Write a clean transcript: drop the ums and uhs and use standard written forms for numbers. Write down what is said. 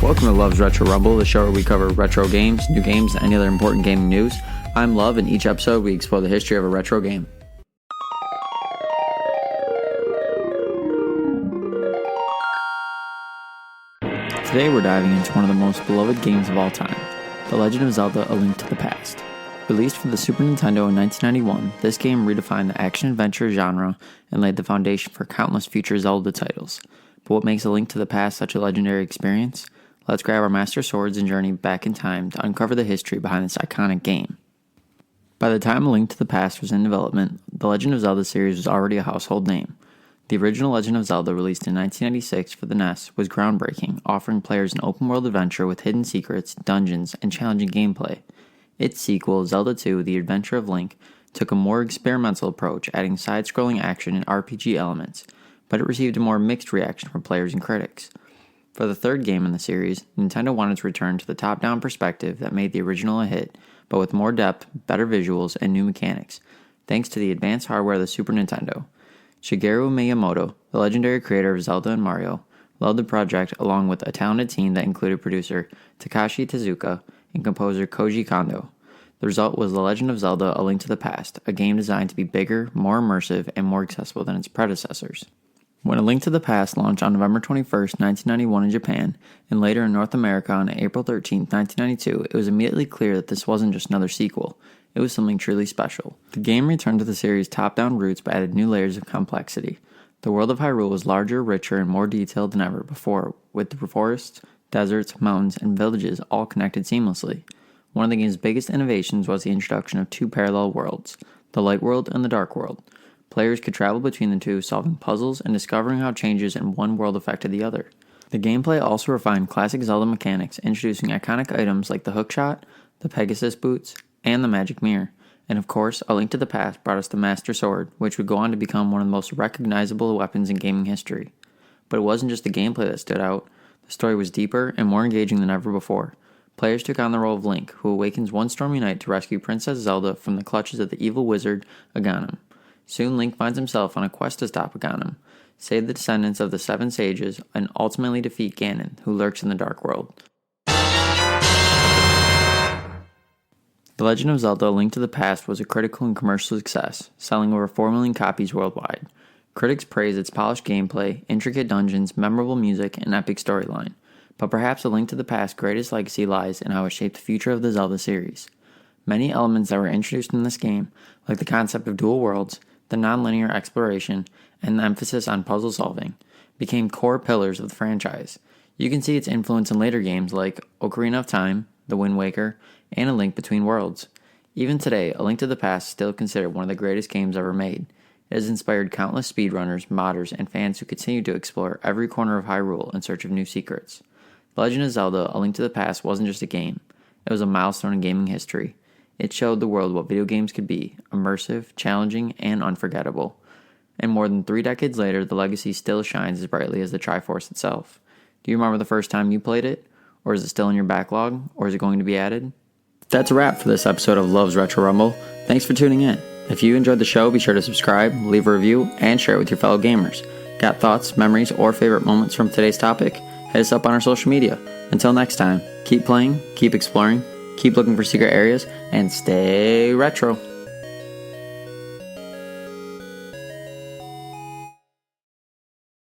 Welcome to Love's Retro Rumble, the show where we cover retro games, new games, and any other important gaming news. I'm Love, and each episode we explore the history of a retro game. Today we're diving into one of the most beloved games of all time, The Legend of Zelda: A Link to the Past. Released for the Super Nintendo in 1991, this game redefined the action-adventure genre and laid the foundation for countless future Zelda titles. But what makes A Link to the Past such a legendary experience? Let's grab our Master Swords and journey back in time to uncover the history behind this iconic game. By the time A Link to the Past was in development, the Legend of Zelda series was already a household name. The original Legend of Zelda, released in 1996 for the NES, was groundbreaking, offering players an open-world adventure with hidden secrets, dungeons, and challenging gameplay. Its sequel, Zelda 2: The Adventure of Link, took a more experimental approach, adding side-scrolling action and RPG elements, but it received a more mixed reaction from players and critics. For the third game in the series, Nintendo wanted to return to the top-down perspective that made the original a hit, but with more depth, better visuals, and new mechanics, thanks to the advanced hardware of the Super Nintendo. Shigeru Miyamoto, the legendary creator of Zelda and Mario, led the project along with a talented team that included producer Takashi Tezuka and composer Koji Kondo. The result was The Legend of Zelda: A Link to the Past, a game designed to be bigger, more immersive, and more accessible than its predecessors. When A Link to the Past launched on November 21, 1991 in Japan, and later in North America on April 13, 1992, it was immediately clear that this wasn't just another sequel. It was something truly special. The game returned to the series' top-down roots but added new layers of complexity. The world of Hyrule was larger, richer, and more detailed than ever before, with the forests, deserts, mountains, and villages all connected seamlessly. One of the game's biggest innovations was the introduction of two parallel worlds, the Light World and the Dark World. Players could travel between the two, solving puzzles and discovering how changes in one world affected the other. The gameplay also refined classic Zelda mechanics, introducing iconic items like the hookshot, the Pegasus boots, and the magic mirror. And of course, A Link to the Past brought us the Master Sword, which would go on to become one of the most recognizable weapons in gaming history. But it wasn't just the gameplay that stood out. The story was deeper and more engaging than ever before. Players took on the role of Link, who awakens one stormy night to rescue Princess Zelda from the clutches of the evil wizard Aghanim. Soon Link finds himself on a quest to stop Aghanim, save the descendants of the Seven Sages, and ultimately defeat Ganon, who lurks in the Dark World. The Legend of Zelda: A Link to the Past was a critical and commercial success, selling over 4 million copies worldwide. Critics praised its polished gameplay, intricate dungeons, memorable music, and epic storyline. But perhaps A Link to the Past's greatest legacy lies in how it shaped the future of the Zelda series. Many elements that were introduced in this game, like the concept of dual worlds, the non-linear exploration, and the emphasis on puzzle solving, became core pillars of the franchise. You can see its influence in later games like Ocarina of Time, The Wind Waker, and A Link Between Worlds. Even today, A Link to the Past is still considered one of the greatest games ever made. It has inspired countless speedrunners, modders, and fans who continue to explore every corner of Hyrule in search of new secrets. The Legend of Zelda: A Link to the Past wasn't just a game. It was a milestone in gaming history. It showed the world what video games could be, immersive, challenging, and unforgettable. And more than 3 decades later, the legacy still shines as brightly as the Triforce itself. Do you remember the first time you played it? Or is it still in your backlog? Or is it going to be added? That's a wrap for this episode of Love's Retro Rumble. Thanks for tuning in. If you enjoyed the show, be sure to subscribe, leave a review, and share it with your fellow gamers. Got thoughts, memories, or favorite moments from today's topic? Hit us up on our social media. Until next time, keep playing, keep exploring, keep looking for secret areas, and stay retro.